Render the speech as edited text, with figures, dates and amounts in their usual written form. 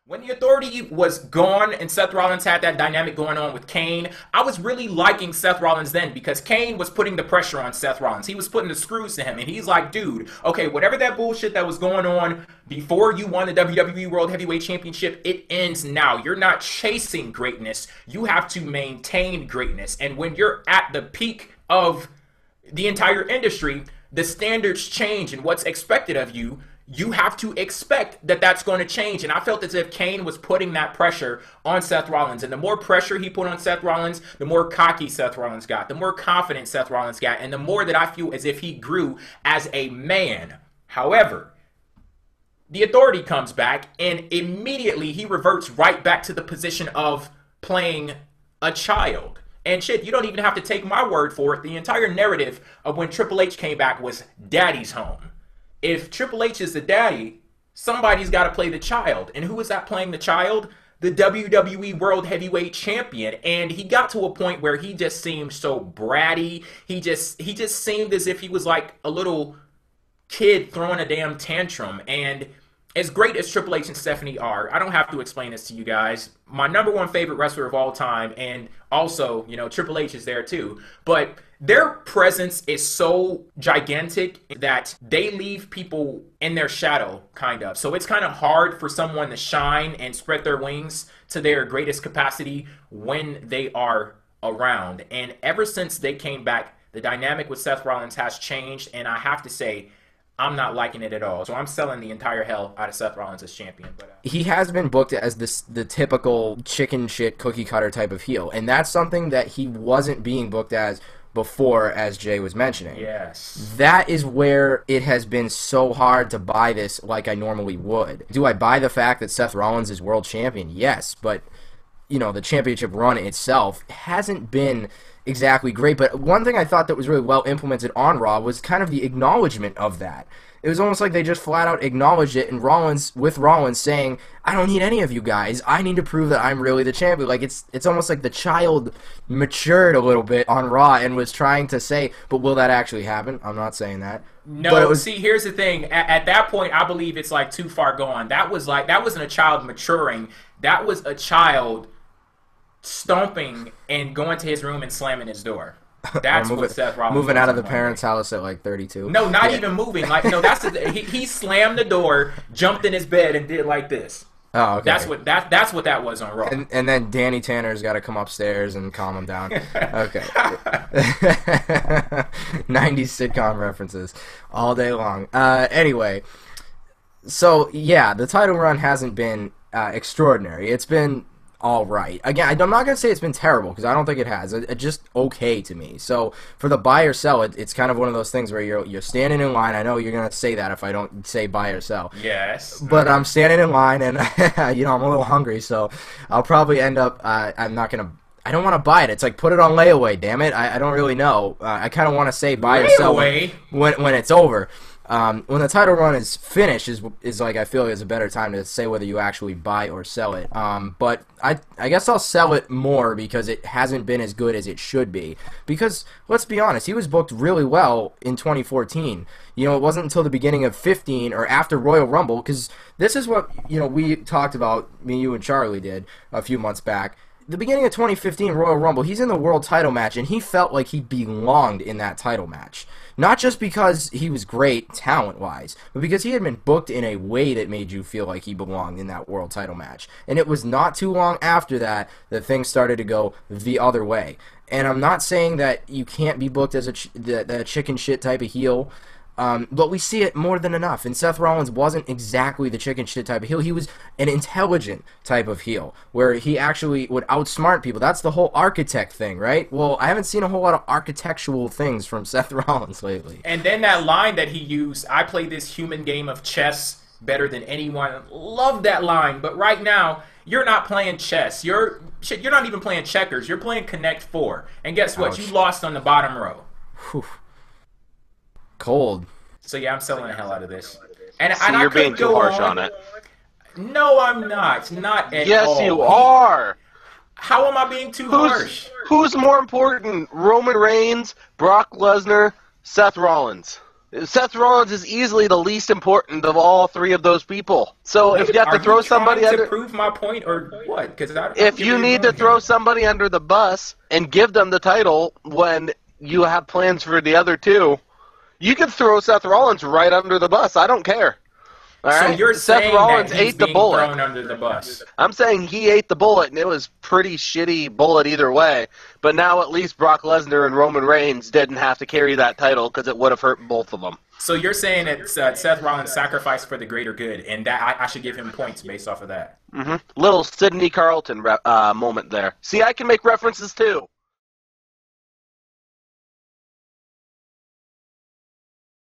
When the Authority was gone and Seth Rollins had that dynamic going on with Kane, I was really liking Seth Rollins then because Kane was putting the pressure on Seth Rollins. He was putting the screws to him, and he's like, dude, okay, whatever that bullshit that was going on before you won the WWE World Heavyweight Championship, it ends now. You're not chasing greatness. You have to maintain greatness. And when you're at the peak of the entire industry, the standards change and what's expected of you. You have to expect that that's going to change. And I felt as if Kane was putting that pressure on Seth Rollins. And the more pressure he put on Seth Rollins, the more cocky Seth Rollins got, the more confident Seth Rollins got, and the more that I feel as if he grew as a man. However, the Authority comes back, and immediately he reverts right back to the position of playing a child. And shit, you don't even have to take my word for it. The entire narrative of when Triple H came back was daddy's home. If Triple H is the daddy, somebody's got to play the child. And who is that playing the child? The WWE World Heavyweight Champion. And he got to a point where he just seemed so bratty. He just seemed as if he was like a little kid throwing a damn tantrum. And as great as Triple H and Stephanie are, I don't have to explain this to you guys. My number one favorite wrestler of all time, and also, you know, Triple H is there too. But their presence is so gigantic that they leave people in their shadow, kind of. So it's kind of hard for someone to shine and spread their wings to their greatest capacity when they are around. And ever since they came back, the dynamic with Seth Rollins has changed, and I have to say, I'm not liking it at all. So I'm selling the entire hell out of Seth Rollins as champion. But, he has been booked as the typical chicken shit cookie cutter type of heel, and that's something that he wasn't being booked as before, as Jay was mentioning. Yes. That is where it has been so hard to buy this like I normally would. Do I buy the fact that Seth Rollins is world champion? Yes, but you know, the championship run itself hasn't been exactly great. But one thing I thought that was really well implemented on Raw was kind of the acknowledgement of that. It was almost like they just flat out acknowledged it, and Rollins saying, I don't need any of you guys. I need to prove that I'm really the champion. Like, it's almost like the child matured a little bit on Raw and was trying to say, but will that actually happen? I'm not saying that. No, but see, here's the thing. At that point, I believe it's like too far gone. That wasn't a child maturing. That was a child stomping and going to his room and slamming his door. That's what Seth Rollins moving out of the parents' house at like 32. No, not even moving. Like, no, that's he slammed the door, jumped in his bed, and did like this. Oh, okay. That's what that was on Raw. And then Danny Tanner's got to come upstairs and calm him down. Okay. 90s sitcom references all day long. Anyway, so yeah, the title run hasn't been extraordinary. It's been all right. Again, I'm not going to say it's been terrible, because I don't think it has. It's just okay to me. So for the buy or sell, it's kind of one of those things where you're standing in line. I know you're going to say that if I don't say buy or sell. Yes. But I'm standing in line, and you know, I'm a little hungry, so I'll probably end up, I'm not going to, I don't want to buy it. It's like, put it on layaway, damn it. I don't really know. I kind of want to say buy or sell when it's over. When the title run is finished is like, I feel is a better time to say whether you actually buy or sell it. But I guess I'll sell it more because it hasn't been as good as it should be. Because let's be honest, he was booked really well in 2014. You know, it wasn't until the beginning of 15 or after Royal Rumble, because this is what, you know, we talked about, me, you, and Charlie did a few months back. The beginning of 2015 Royal Rumble, he's in the world title match, and he felt like he belonged in that title match. Not just because he was great talent-wise, but because he had been booked in a way that made you feel like he belonged in that world title match. And it was not too long after that that things started to go the other way. And I'm not saying that you can't be booked as the chicken shit type of heel, but we see it more than enough. And Seth Rollins wasn't exactly the chicken shit type of heel. He was an intelligent type of heel, where he actually would outsmart people. That's the whole architect thing, right? Well, I haven't seen a whole lot of architectural things from Seth Rollins lately. And then that line that he used, I play this human game of chess better than anyone. Love that line. But right now, you're not playing chess. You're not even playing checkers. You're playing Connect Four. And guess what? Ouch. You lost on the bottom row. Whew. Cold. So yeah, I'm selling the hell out of this. And You're being too harsh on it. No, I'm not. Not at all. Yes, you are. How am I being too harsh? Who's more important, Roman Reigns, Brock Lesnar, Seth Rollins? Seth Rollins is easily the least important of all three of those people. So if you have to throw somebody under, to prove my point or what? Because if you need to throw somebody under the bus and give them the title when you have plans for the other two, you can throw Seth Rollins right under the bus. I don't care. All right? So you're Seth saying Rollins that he's ate the being bullet. thrown under the bus. I'm saying he ate the bullet, and it was pretty shitty bullet either way. But now at least Brock Lesnar and Roman Reigns didn't have to carry that title because it would have hurt both of them. So you're saying that Seth Rollins sacrificed for the greater good, and that I should give him points based off of that. Little Sidney Carlton moment there. See, I can make references too.